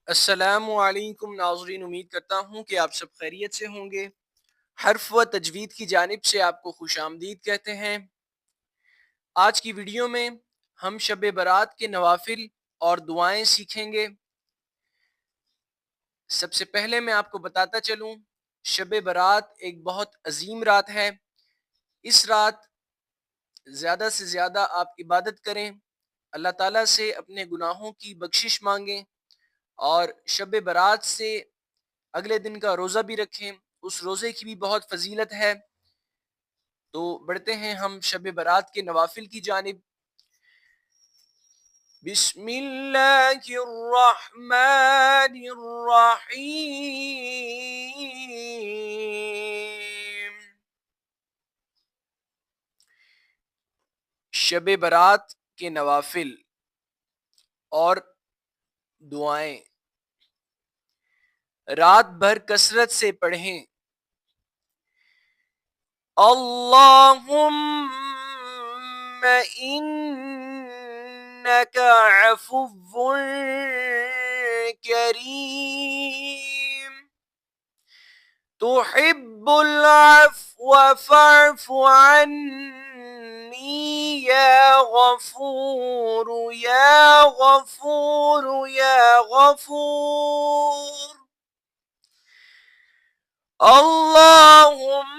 السلام علیکم ناظرین، امید کرتا ہوں کہ آپ سب خیریت سے ہوں گے۔ حرف و تجوید کی جانب سے آپ کو خوش آمدید کہتے ہیں۔ آج کی ویڈیو میں ہم شب برات کے نوافل اور دعائیں سیکھیں گے۔ سب سے پہلے میں آپ کو بتاتا چلوں، شب برات ایک بہت عظیم رات ہے۔ اس رات زیادہ سے زیادہ آپ عبادت کریں، اللہ تعالیٰ سے اپنے گناہوں کی بخشش مانگیں، اور شب برات سے اگلے دن کا روزہ بھی رکھیں، اس روزے کی بھی بہت فضیلت ہے۔ تو بڑھتے ہیں ہم شب برات کے نوافل کی جانب۔ بسم اللہ الرحمن الرحیم۔ شب برات کے نوافل اور دعائیں رات بھر کثرت سے پڑھیں۔ اللہم انکا عفو کریم تحب العفو فاعف عنی یا غفور یا غفور یا غفور۔ اللہم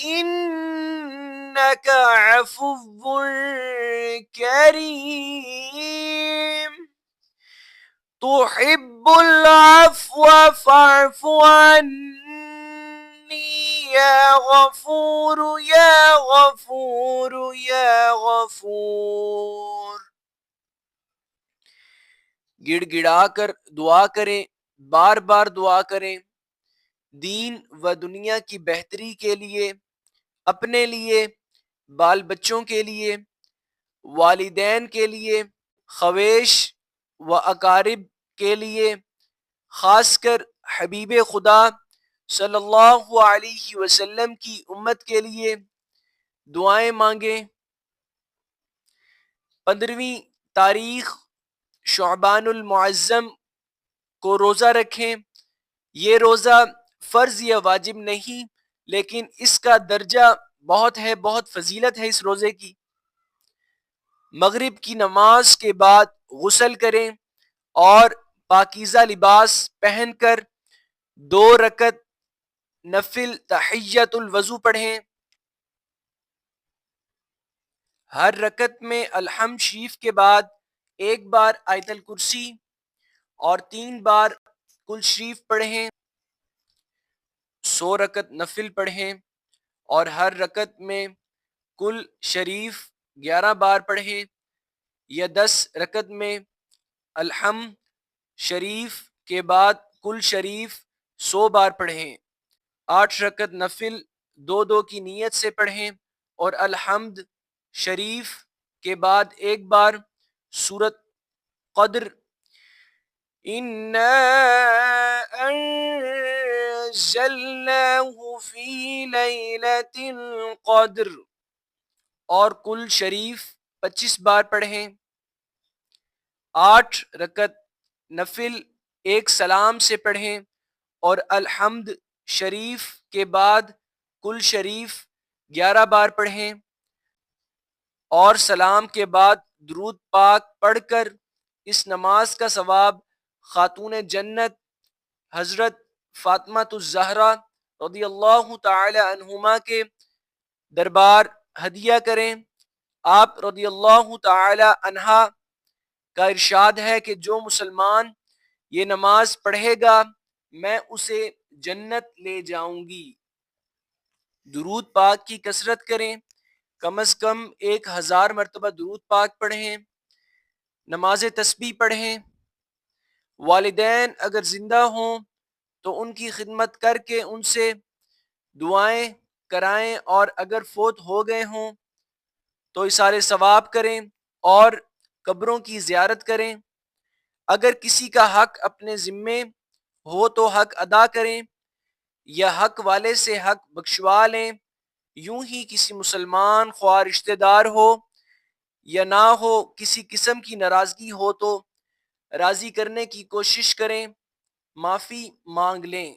انکا عفو کریم تحب العفو فاعف عني یا غفور یا غفور یا غفور۔ گڑ گڑا کر دعا کریں، بار بار دعا کریں، دین و دنیا کی بہتری کے لیے، اپنے لیے، بال بچوں کے لیے، والدین کے لیے، خویش و اقارب کے لیے، خاص کر حبیب خدا صلی اللہ علیہ وسلم کی امت کے لیے دعائیں مانگیں۔ 15ویں تاریخ شعبان المعظم کو روزہ رکھیں۔ یہ روزہ فرض یا واجب نہیں، لیکن اس کا درجہ بہت ہے، بہت فضیلت ہے اس روزے کی۔ مغرب کی نماز کے بعد غسل کریں اور پاکیزہ لباس پہن کر 2 رکعت نفل تحیۃ الوضو پڑھیں۔ ہر رکعت میں الحمد شریف کے بعد 1 بار آیت الکرسی اور 3 بار کل شریف پڑھیں۔ 100 رکعت نفل پڑھیں اور ہر رکعت میں کل شریف 11 بار پڑھیں، یا 10 رکعت میں الحمد شریف کے بعد کل شریف 100 بار پڑھیں۔ 8 رکعت نفل 2 کی نیت سے پڑھیں اور الحمد شریف کے بعد 1 بار سورۃ قدر اِنَّا انزلناہ فی لیلۃ القدر اور کل شریف 25 بار پڑھیں۔ 8 رکعت نفل 1 سلام سے پڑھیں اور الحمد شریف کے بعد کل شریف 11 بار پڑھیں، اور سلام کے بعد درود پاک پڑھ کر اس نماز کا ثواب خاتون جنت حضرت فاطمہ الزہرا رضی اللہ تعالی عنہما کے دربار ہدیہ کریں۔ آپ رضی اللہ تعالی عنہا کا ارشاد ہے کہ جو مسلمان یہ نماز پڑھے گا میں اسے جنت لے جاؤں گی۔ درود پاک کی کثرت کریں، کم از کم 1000 مرتبہ درود پاک پڑھیں، نماز تسبیح پڑھیں۔ والدین اگر زندہ ہوں تو ان کی خدمت کر کے ان سے دعائیں کرائیں، اور اگر فوت ہو گئے ہوں تو اِیثار ثواب کریں اور قبروں کی زیارت کریں۔ اگر کسی کا حق اپنے ذمے ہو تو حق ادا کریں، یا حق والے سے حق بخشوا لیں۔ یوں ہی کسی مسلمان خواہ رشتہ دار ہو یا نہ ہو، کسی قسم کی ناراضگی ہو تو راضی کرنے کی کوشش کریں، معافی مانگ لیں۔